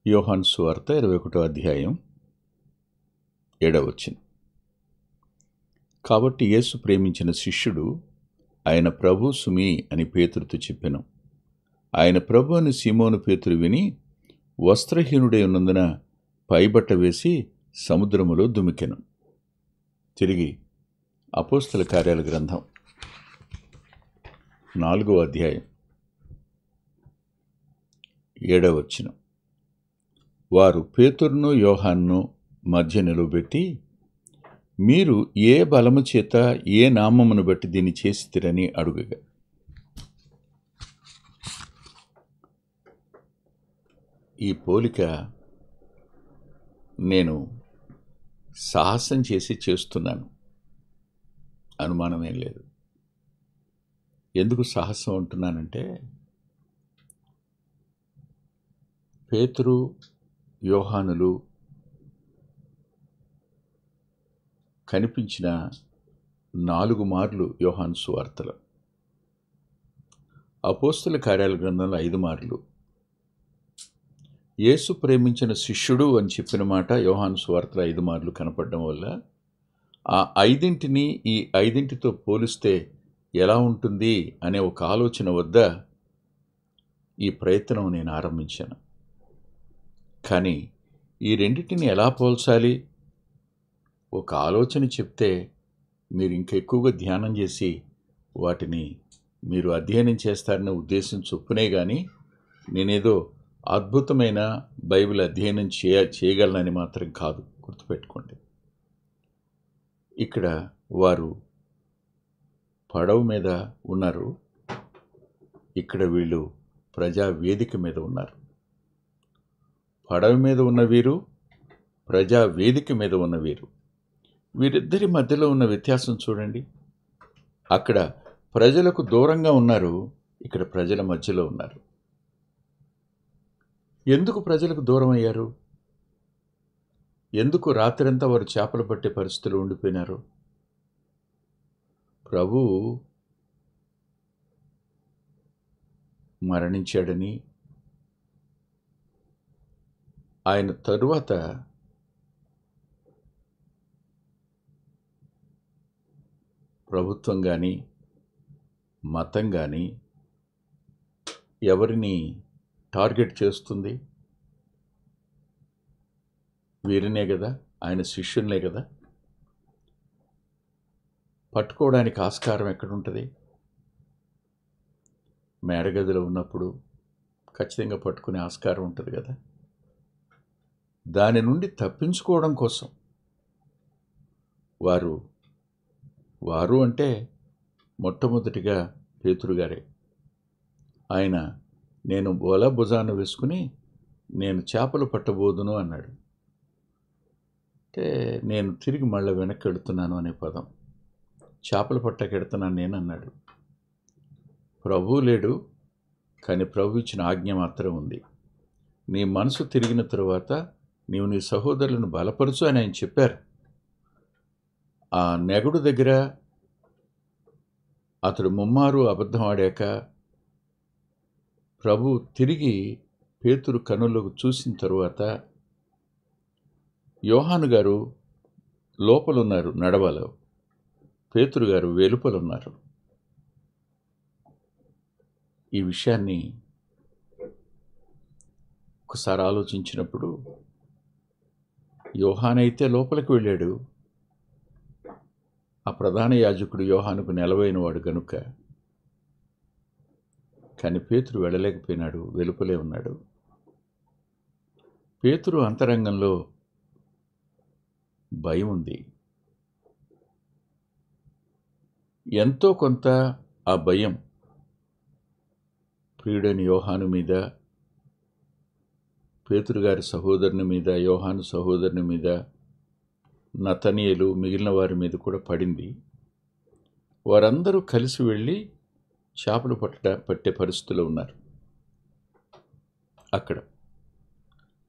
యోహాను సువార్త 21వ అధ్యాయం 7వ వచనం. కాబట్టి యేసు ప్రేమించిన శిష్యుడు ఆయన ప్రభు సుమి అని పేతురుతో చెప్పెను. ఆయన ప్రభు అని సీమోను పేతురు విని వస్త్రహీనుడై ఉన్నందున పైబట్ట వేసి సముద్రములో దుమికెను. తిరిగి అపోస్తల కార్యాల గ్రంథం 4వ అధ్యాయం 7వ వచనం. వారు పేతురును యోహానును మధ్య నిలువబెట్టి, మీరు ఏ బలము చేత ఏ నామమును బట్టి దీన్ని చేసితిరని అడుగగా, ఈ పోలిక నేను సాహసం చేసి చేస్తున్నాను, అనుమానమేం లేదు. ఎందుకు సాహసం అంటున్నానంటే, పేతురు యోహానులు కనిపించిన 4 మార్లు యోహాను సువార్తలో, అపోస్తల కార్యాల గ్రంథంలో 5 మార్లు, యేసు ప్రేమించిన శిష్యుడు అని చెప్పిన మాట యోహాను సువార్తలో 5 మార్లు కనపడడం వల్ల ఆ 5ంటిని ఈ 5ంటితో పోలిస్తే ఎలా ఉంటుంది అనే ఒక ఆలోచన వద్ద ఈ ప్రయత్నం నేను ఆరంభించాను. కానీ ఈ రెండింటిని ఎలా పోల్చాలి? ఒక ఆలోచన చెప్తే మీరు ఇంకెక్కువగా ధ్యానం చేసి వాటిని మీరు అధ్యయనం చేస్తారనే ఉద్దేశం చొప్పునే కానీ నేనేదో అద్భుతమైన బైబిల్ అధ్యయనం చేయగలనని మాత్రం కాదు, గుర్తుపెట్టుకోండి. ఇక్కడ వారు పడవ మీద ఉన్నారు, ఇక్కడ వీళ్ళు ప్రజా వేదిక మీద ఉన్నారు. పడవ మీద ఉన్న వీరు, ప్రజా వేదిక మీద ఉన్న వీరు, వీరిద్దరి మధ్యలో ఉన్న వ్యత్యాసం చూడండి. అక్కడ ప్రజలకు దూరంగా ఉన్నారు, ఇక్కడ ప్రజల మధ్యలో ఉన్నారు. ఎందుకు ప్రజలకు దూరం అయ్యారు? ఎందుకు రాత్రంతా వారు చేపలు పట్టే పరిస్థితులు ఉండిపోయినారు? ప్రభువు మరణించాడని, ఆయన తరువాత ప్రభుత్వం కానీ మతం కానీ ఎవరిని టార్గెట్ చేస్తుంది? వీరినే కదా, ఆయన శిష్యులనే కదా. పట్టుకోవడానికి ఆస్కారం ఎక్కడుంటుంది? మేడగదిలో ఉన్నప్పుడు ఖచ్చితంగా పట్టుకునే ఆస్కారం ఉంటుంది కదా. దాని నుండి తప్పించుకోవడం కోసం వారు అంటే మొట్టమొదటిగా పేతురు గారే. ఆయన నేను వల భుజాన వేసుకుని నేను చేపలు పట్టబోదును అన్నాడు. అంటే నేను తిరిగి మళ్ళీ వెనక్కి వెళుతున్నాను అనే పదం, చేపలు పట్టకెడుతున్నాను నేను అన్నాడు. ప్రభువు లేడు, కానీ ప్రభు ఇచ్చిన ఆజ్ఞ మాత్రం ఉంది. నీ మనసు తిరిగిన తరువాత నీవు నీ సహోదరులను బలపరచు అని ఆయన చెప్పారు. ఆ నెగడు దగ్గర అతడు ముమ్మారు అబద్ధం ఆడాక ప్రభు తిరిగి పేతురు కన్నులకు చూసిన తరువాత యోహాను గారు లోపలున్నారు నడవలో, పేతురు గారు వెలుపలున్నారు. ఈ విషయాన్ని ఒకసారి ఆలోచించినప్పుడు, యోహానైతే లోపలికి వెళ్ళాడు, ఆ ప్రధాన యాజకుడు యోహానుకు నెలవైన వాడు గనుక. కానీ పేతురు వెళ్ళలేకపోయినాడు, వెలుపలే ఉన్నాడు. పేతురు అంతరంగంలో భయం ఉంది. ఎంతో కొంత ఆ భయం ప్రియుడైన యోహాను మీద, పేతురు గారి సహోదరుని మీద, యోహాను సహోదరుని మీద, నతనీయులు మిగిలిన వారి మీద కూడా పడింది. వారందరూ కలిసి వెళ్ళి చేపలు పట్టే పరిస్థితులు ఉన్నారు.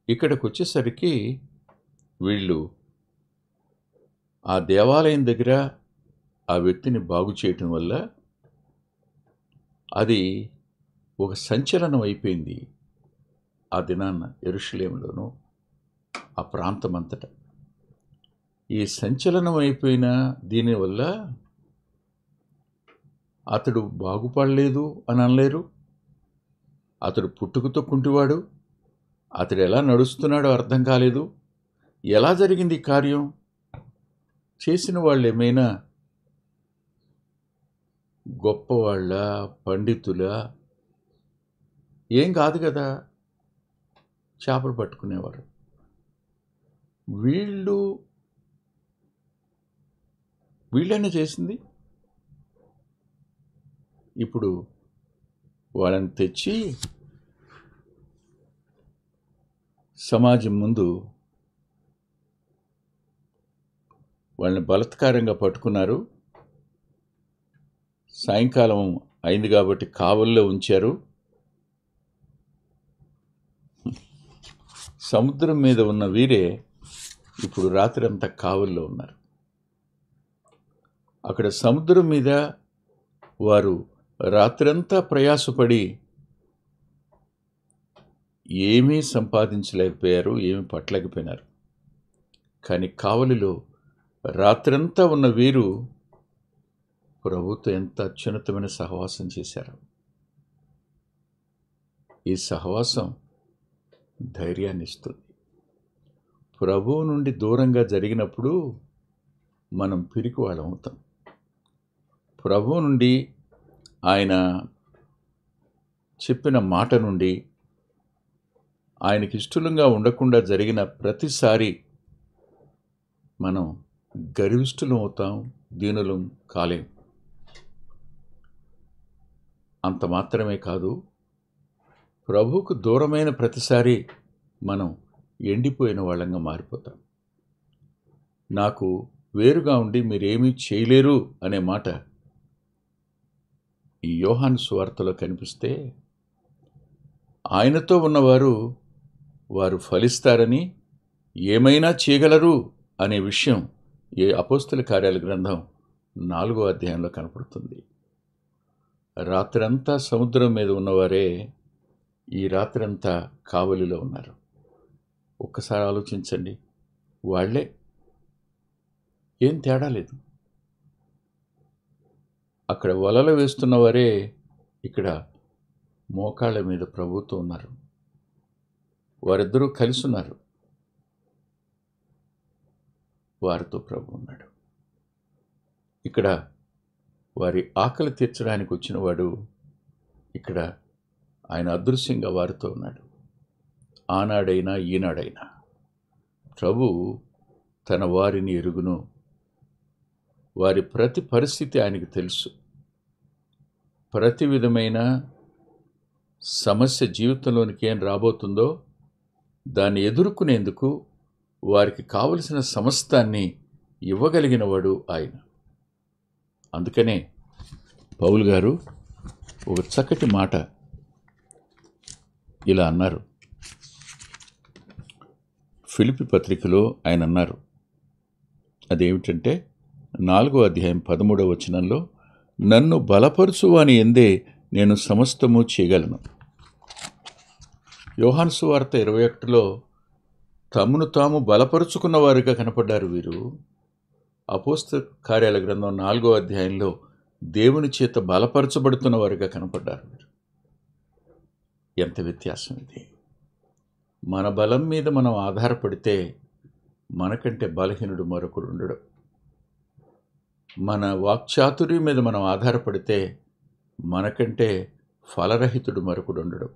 ఇక్కడికి వచ్చేసరికి వీళ్ళు ఆ దేవాలయం దగ్గర ఆ వ్యక్తిని బాగు చేయటం వల్ల అది ఒక సంచలనం అయిపోయింది. ఆ దినాన్న యెరూషలేములోనూ ఆ ప్రాంతమంతటా. ఈ సంచలనం అయిపోయిన దీనివల్ల అతడు బాగుపడలేదు అని అనలేరు. అతడు పుట్టుకతో కుంటివాడు, అతడు ఎలా నడుస్తున్నాడో అర్థం కాలేదు. ఎలా జరిగింది ఈ కార్యం? చేసిన వాళ్ళు ఏమైనా గొప్పవాళ్ళ, పండితుల? ఏం కాదు కదా, చేపలు పట్టుకునేవారు. వీళ్ళని చేసింది. ఇప్పుడు వాళ్ళని తెచ్చి సమాజం ముందు వాళ్ళని బలాత్కారంగా పట్టుకున్నారు. సాయంకాలం అయింది కాబట్టి కావల్లో ఉంచారు. సముద్రం మీద ఉన్న వీరే ఇప్పుడు రాత్రి అంతా కావల్లో ఉన్నారు. అక్కడ సముద్రం మీద వారు రాత్రంతా ప్రయాసపడి ఏమీ సంపాదించలేకపోయారు, ఏమీ పట్టలేకపోయినారు. కానీ కావలిలో రాత్రంతా ఉన్న వీరు ప్రభుతో ఎంత అత్యున్నతమైన సహవాసం చేశారు. ఈ సహవాసం ధైర్యాన్ని ఇస్తుంది. ప్రభువు నుండి దూరంగా జరిగినప్పుడు మనం పిరికి వాళ్ళం అవుతాం. ప్రభువు నుండి, ఆయన చెప్పిన మాట నుండి, ఆయనకి ఇష్టంగా ఉండకుండా జరిగిన ప్రతిసారి మనం గర్విష్ఠులం అవుతాం, దీనులం కాలేం. అంత మాత్రమే కాదు, ప్రభువుకు దూరమైన ప్రతిసారి మనం ఎండిపోయిన వాళ్ళంగా మారిపోతాం. నాకు వేరుగా ఉండి మీరేమీ చేయలేరు అనే మాట ఈ యోహాను సువార్తలో కనిపిస్తే, ఆయనతో ఉన్నవారు వారు ఫలిస్తారని, ఏమైనా చేయగలరు అనే విషయం ఈ అపోస్తల కార్యాల గ్రంథం 4వ అధ్యాయంలో కనపడుతుంది. రాత్రంతా సముద్రం మీద ఉన్నవారే ఈ రాత్రంతా కావలిలో ఉన్నారు. ఒక్కసారి ఆలోచించండి, వాళ్ళే, ఏం తేడా లేదు. అక్కడ వలలు వేస్తున్నవారే ఇక్కడ మోకాళ్ళ మీద ప్రభువుతో ఉన్నారు. వారిద్దరూ కలిసి ఉన్నారు. వారితో ప్రభు ఉన్నాడు. ఇక్కడ వారి ఆకలి తీర్చడానికి వచ్చినవాడు ఇక్కడ ఆయన అదృశ్యంగా వారితో ఉన్నాడు. ఆనాడైనా ఈనాడైనా ప్రభు తన వారిని ఎరుగును. వారి ప్రతి పరిస్థితి ఆయనకు తెలుసు. ప్రతి విధమైన సమస్య జీవితంలోనికి ఏం రాబోతుందో దాన్ని ఎదుర్కొనేందుకు వారికి కావలసిన సమస్తాన్ని ఇవ్వగలిగిన వాడు ఆయన. అందుకనే పౌలు గారు ఒక చక్కటి మాట ఇలా అన్నారు. ఫిలిప్పీ పత్రికలో ఆయన అన్నారు. అదేమిటంటే 4వ అధ్యాయం 13వ వచనంలో, నన్ను బలపరుచువాని యందే నేను సమస్తము చేయగలను. యోహాను సువార్త 21లో తమను తాము బలపరుచుకున్న వారుగా కనపడ్డారు వీరు. అపోస్తల కార్యాల గ్రంథం 4వ అధ్యాయంలో దేవుని చేత బలపరచబడుతున్న వారుగా కనపడ్డారు వీరు. ఎంత వ్యత్యాసం ఇది! మన బలం మీద మనం ఆధారపడితే మనకంటే బలహీనుడు మరొకడు ఉండడు. మన వాక్చాతుర్యం మీద మనం ఆధారపడితే మనకంటే ఫలరహితుడు మరొకడు ఉండడు.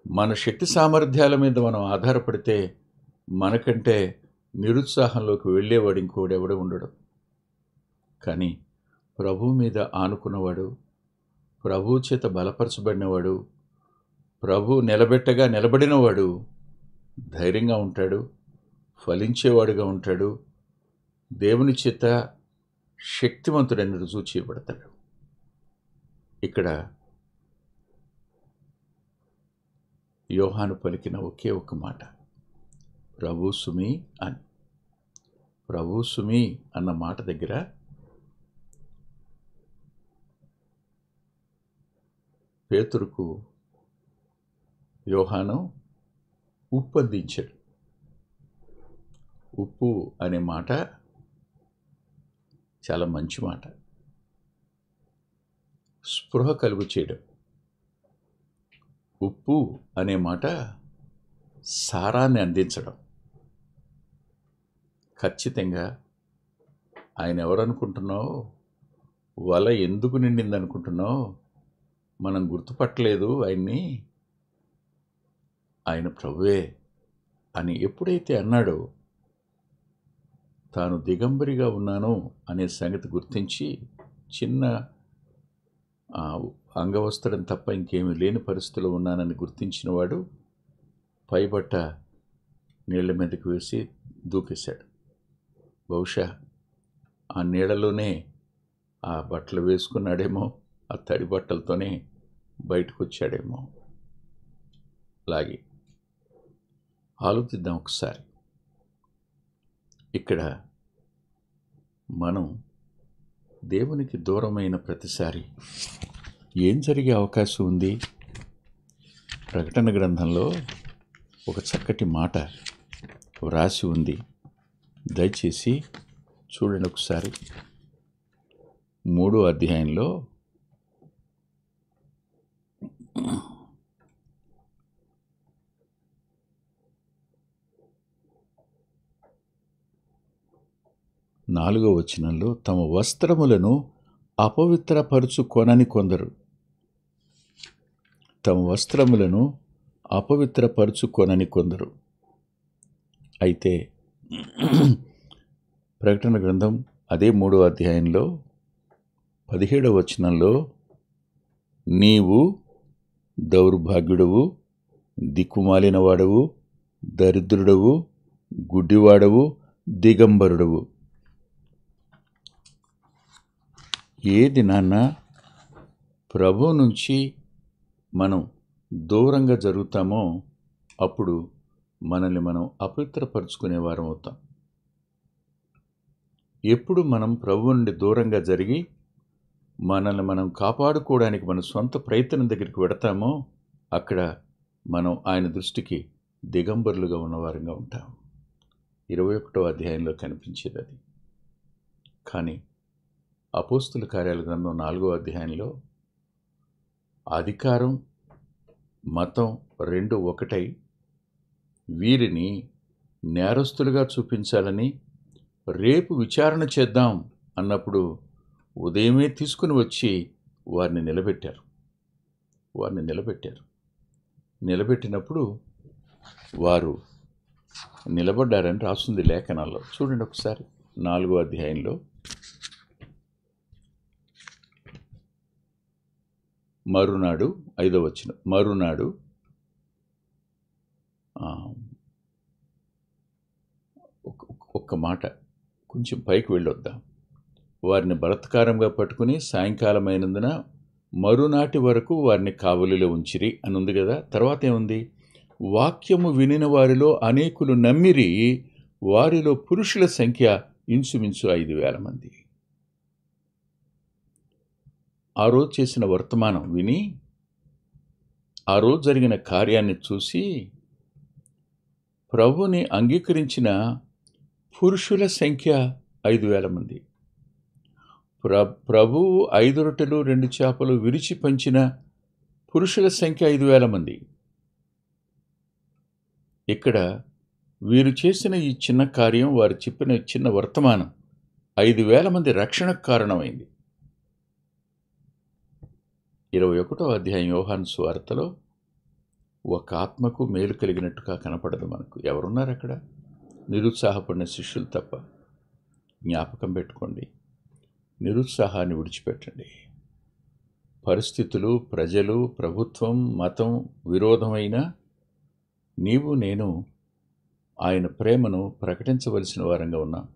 మన శక్తి సామర్థ్యాల మీద మనం ఆధారపడితే మనకంటే నిరుత్సాహంలోకి వెళ్ళేవాడు ఇంకోడెవడ ఉండడు. కానీ ప్రభువు మీద ఆనుకున్నవాడు, ప్రభువు చేత బలపరచబడినవాడు, ప్రభు నిలబెట్టగా నిలబడినవాడు ధైర్యంగా ఉంటాడు, ఫలించేవాడుగా ఉంటాడు, దేవుని చేత శక్తివంతుడని రుజువు చేయబడతాడు. ఇక్కడ యోహాను పలికిన ఒకే ఒక మాట, ప్రభు సుమి అని. ప్రభు సుమి అన్న మాట దగ్గర పేతురుకు యోహాను ఉప్పు అందించాడు. ఉప్పు అనే మాట చాలా మంచి మాట. స్పృహ కలుగు చేయడం. ఉప్పు అనే మాట సారాన్ని అందించడం. ఖచ్చితంగా ఆయన ఎవరనుకుంటున్నావు, వల ఎందుకు నిండింది అనుకుంటున్నావు, మనం గుర్తుపట్టలేదు ఆయన్ని, ఆయన ప్రభువే అని ఎప్పుడైతే అన్నాడో, తాను దిగంబరిగా ఉన్నాను అనే సంగతి గుర్తించి, చిన్న అంగవస్త్రం తప్ప ఇంకేమీ లేని పరిస్థితిలో ఉన్నానని గుర్తించిన వాడు పైబట్ట నీళ్ల మీదకి వేసి దూకేశాడు. బహుశా ఆ నీళ్ళలోనే ఆ బట్టలు వేసుకున్నాడేమో, ఆ తడి బట్టలతోనే బయటకు వచ్చాడేమో. అలాగే ఆలోచిద్దాం ఒకసారి. ఇక్కడ మనం దేవునికి దూరమైన ప్రతిసారి ఏం జరిగే అవకాశం ఉంది? ప్రకటన గ్రంథంలో ఒక చక్కటి మాట వ్రాసి ఉంది. దయచేసి చూడండి ఒకసారి. 3వ అధ్యాయంలో 4వ వచనంలో, తమ వస్త్రములను అపవిత్రపరుచుకొనని కొందరు, తమ వస్త్రములను అపవిత్రపరుచుకొనని కొందరు. అయితే ప్రకటన గ్రంథం అదే 3వ అధ్యాయంలో 17వ వచనంలో, నీవు దౌర్భాగ్యుడవు, దిక్కుమాలిన వాడవు, దరిద్రుడవు, గుడ్డివాడవు, దిగంబరుడవు. ఏ దినాన్న ప్రభు నుంచి మనం దూరంగా జరుగుతామో అప్పుడు మనల్ని మనం అపవిత్రపరుచుకునే వారం అవుతాం. ఎప్పుడు మనం ప్రభు నుండి దూరంగా జరిగి మనల్ని మనం కాపాడుకోవడానికి మన సొంత ప్రయత్నం దగ్గరికి వెడతామో అక్కడ మనం ఆయన దృష్టికి దిగంబరులుగా ఉన్నవారంగా ఉంటాం. 21వ అధ్యాయంలో కనిపించేది అది. కానీ అపోస్తుల కార్యాల గ్రంథం 4వ అధ్యాయంలో అధికారం, మతం రెండు ఒకటై వీరిని నేరస్తులుగా చూపించాలని రేపు విచారణ చేద్దాం అన్నప్పుడు ఉదయమే తీసుకుని వచ్చి వారిని నిలబెట్టినప్పుడు వారు నిలబడ్డారని రాస్తుంది లేఖనాల్లో. చూడండి ఒకసారి 4వ అధ్యాయంలో మరునాడు 5వ వచనం, మరునాడు ఒక్క మాట కొంచెం పైకి వెళ్ళొద్దాం. వారిని బలత్కారంగా పట్టుకుని సాయంకాలమైనందున మరునాటి వరకు వారిని కావలిలో ఉంచిరి అని ఉంది కదా. తర్వాత ఏముంది? వాక్యము వినిన వారిలో అనేకులు నమ్మిరి, వారిలో పురుషుల సంఖ్య ఇంచుమించు 5,000 మంది. ఆ రోజు చేసిన వర్తమానం విని, ఆ రోజు జరిగిన కార్యాన్ని చూసి ప్రభుని అంగీకరించిన పురుషుల సంఖ్య 5,000 మంది. ప్రభువు 5 రొట్టెలు 2 చేపలు విరిచి పంచిన పురుషుల సంఖ్య 5,000 మంది. ఇక్కడ వీరు చేసిన ఈ చిన్న కార్యం, వారు చెప్పిన చిన్న వర్తమానం 5,000 మంది రక్షణకు కారణమైంది. 21వ అధ్యాయం యోహాను సువార్తలో ఒక ఆత్మకు మేలు కలిగినట్టుగా కనపడదు మనకు. ఎవరున్నారు అక్కడ? నిరుత్సాహపడిన శిష్యులు తప్ప. జ్ఞాపకం పెట్టుకోండి, నిరుత్సాహాన్ని విడిచిపెట్టండి. పరిస్థితులు, ప్రజలు, ప్రభుత్వం, మతం విరోధమైన నీవు నేను ఆయన ప్రేమను ప్రకటించవలసిన వారంగా ఉన్నాం.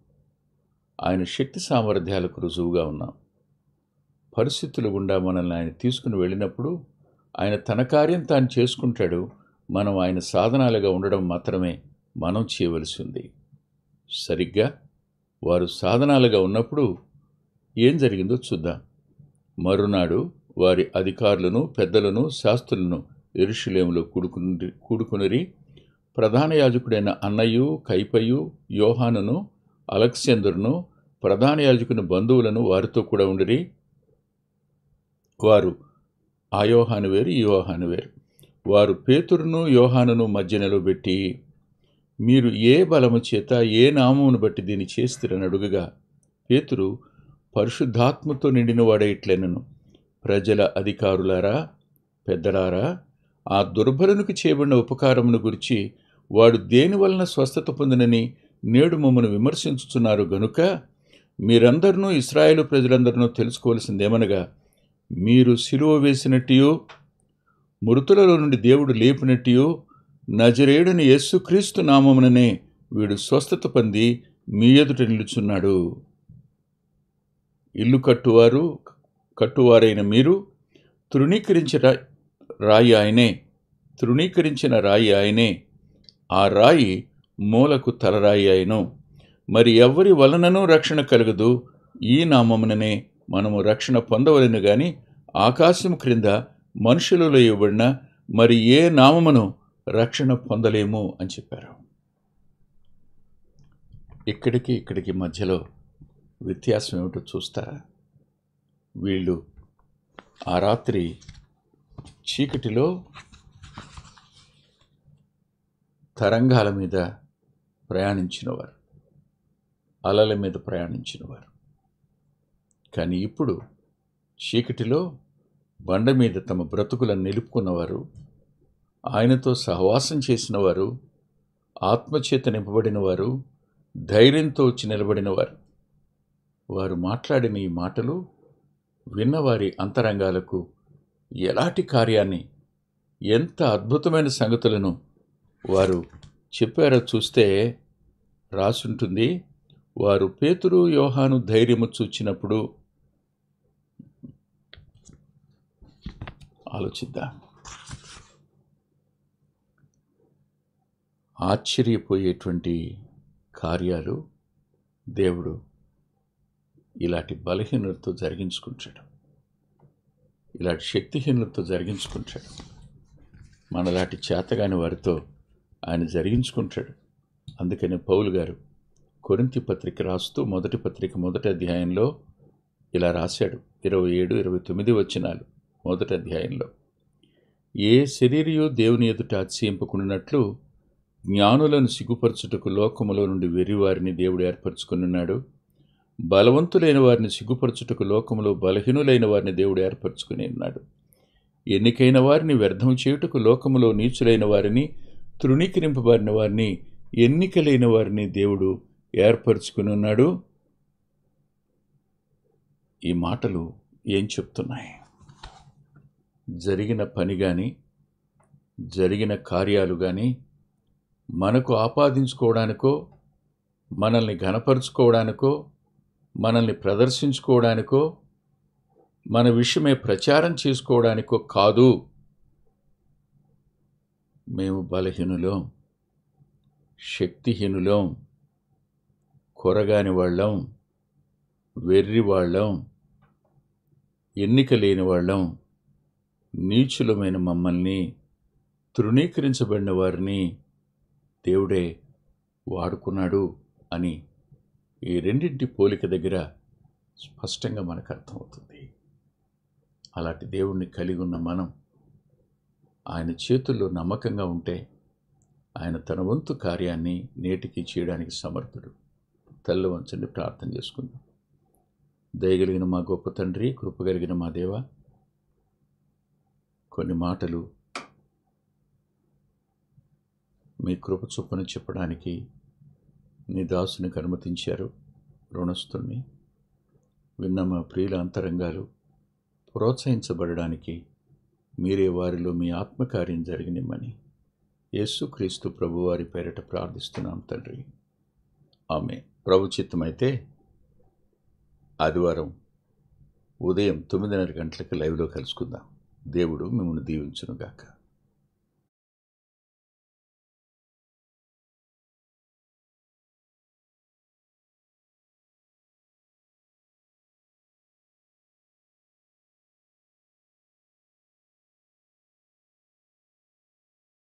ఆయన శక్తి సామర్థ్యాలకు రుజువుగా ఉన్నాం. పరిస్థితులు గుండా మనల్ని ఆయన తీసుకుని వెళ్ళినప్పుడు ఆయన తన కార్యం తాను చేసుకుంటాడు. మనం ఆయన సాధనాలుగా ఉండడం మాత్రమే మనం చేయవలసి ఉంది. సరిగ్గా వారు సాధనాలుగా ఉన్నప్పుడు ఏం జరిగిందో చూద్దాం. మరునాడు వారి అధికారులను, పెద్దలను, శాస్త్రులను యెరూషలేములో కూడుకునిరి. ప్రధాన యాజకుడైన అన్నయు, కైపయు, యోహానును, అలెగ్జాందరును, ప్రధాన యాజకుని బంధువులను వారితో కూడా ఉండిరి. వారు ఆ యోహాను వేరు, ఈ యోహాను వేరు. వారు పేతురును యోహానును మధ్య నిలబెట్టి, మీరు ఏ బలము చేత ఏ నామమును బట్టి దీన్ని చేస్తారని అడుగగా, పేతురు పరిశుద్ధాత్మతో నిండిన వాడే ఇట్లెనను, ప్రజల అధికారులారా, పెద్దలారా, ఆ దుర్బలునికి చేయబడిన ఉపకారమును గురించి వాడు దేని వలన స్వస్థత పొందినని నేడు మమ్మను విమర్శించుతున్నారు గనుక మీరందరినూ ఇశ్రాయేలు ప్రజలందరినూ తెలుసుకోవలసిందేమనగా, మీరు సిలువ వేసినట్టు, మృతులలో నుండి దేవుడు లేపినట్టు, నజరేయుడని యేసుక్రీస్తు నామముననే వీడు స్వస్థత పొంది మీ ఎదుట నిలుచున్నాడు. ఇల్లు కట్టువారైన మీరు తృణీకరించిన రాయి ఆయనే, ఆ రాయి మూలకు తలరాయి ఆయను. మరి ఎవ్వరి వలననూ రక్షణ కలగదు, ఈ నామముననే మనము రక్షణ పొందవలెను గాని ఆకాశం క్రింద మనుషులలో ఇవ్వబడిన మరి ఏ నామమును రక్షణ పొందలేము అని చెప్పారు. ఇక్కడికి మధ్యలో వ్యత్యాసం ఏమిటో చూస్తారా? వీళ్ళు ఆ రాత్రి చీకటిలో తరంగాల మీద ప్రయాణించినవారు, అలల మీద ప్రయాణించినవారు. కానీ ఇప్పుడు చీకటిలో బండ మీద తమ బ్రతుకులను నిలుపుకున్నవారు, ఆయనతో సహవాసం చేసినవారు, ఆత్మచేత నింపబడినవారు, ధైర్యంతో వచ్చి నిలబడినవారు. వారు మాట్లాడిన ఈ మాటలు విన్నవారి అంతరంగాలకు ఎలాంటి కార్యాన్ని, ఎంత అద్భుతమైన సంగతులను వారు చెప్పారో చూస్తే రాసుంటుంది. వారు పేతురు, యోహాను ధైర్యము చూచినప్పుడు, ఆలోచిద్దాం, ఆశ్చర్యపోయేటువంటి కార్యాలు దేవుడు ఇలాంటి బలహీనులతో జరిగించుకుంటాడు, ఇలాంటి శక్తిహీనులతో జరిగించుకుంటాడు, మనలాంటి చేతగాని వారితో ఆయన జరిగించుకుంటాడు. అందుకని పౌలు గారు కొరింథీ పత్రిక రాస్తూ మొదటి అధ్యాయంలో ఇలా రాశాడు. 27, 29 వచనాలు మొదటి అధ్యాయంలో, ఏ శరీరియు దేవుని ఎదుట అతిశయింపకుండానట్లు జ్ఞానులను సిగ్గుపరచుటకు లోకములో నుండి వెర్రివారిని దేవుడు ఏర్పరచుకున్నాడు. బలవంతులైన వారిని సిగ్గుపరచుటకు లోకములో బలహీనులైన వారిని దేవుడు ఏర్పరచుకుని ఉన్నాడు. ఎన్నికైన వారిని వ్యర్థం చేయుటకు లోకములో నీచులైన వారిని, తృణీకరింపబడిన వారిని, ఎన్నికలైన వారిని దేవుడు ఏర్పరచుకుని ఉన్నాడు. ఈ మాటలు ఏం చెప్తున్నాయి? జరిగిన పని కానీ, జరిగిన కార్యాలు కానీ మనకు ఆపాదించుకోవడానికో, మనల్ని ఘనపరుచుకోవడానికో, మనల్ని ప్రదర్శించుకోవడానికో, మన విషయమే ప్రచారం చేసుకోవడానికో కాదు. మేము బలహీనులం, శక్తిహీనులం, కొరగాని వాళ్ళం, వెర్రి వాళ్ళం, ఎన్నిక లేని వాళ్ళం, నీచులమైన మమ్మల్ని, తృణీకరించబడిన వారిని దేవుడే వాడుకున్నాడు అని ఈ రెండింటి పోలిక దగ్గర స్పష్టంగా మనకు అర్థమవుతుంది. అలాంటి దేవుణ్ణి కలిగి ఉన్న మనం ఆయన చేతుల్లో నమ్మకంగా ఉంటే ఆయన తన వంతు కార్యాన్ని నేటికి చేయడానికి సమర్థుడు. తల్ల వంచండి, ప్రార్థన చేసుకుందాం. దయగలిగిన మా గొప్ప తండ్రి, కృపగలిగిన మా దేవ, కొన్ని మాటలు మీ కృప చొప్పున చెప్పడానికి నీ దాసునికి అనుమతించారు. రుణస్తుణ్ణి. విన్న మా ప్రియుల అంతరంగాలు ప్రోత్సహించబడడానికి మీరే వారిలో మీ ఆత్మకార్యం జరిగినిమ్మని యేసుక్రీస్తు ప్రభువారి పేరిట ప్రార్థిస్తున్నాం తండ్రి. ఆమేన్. ప్రభు చిత్తమైతే ఆదివారం ఉదయం 9:30 గంటలకు లైవ్లో కలుసుకుందాం. దేవుడు మిమ్మల్ని దీవించునుగాక.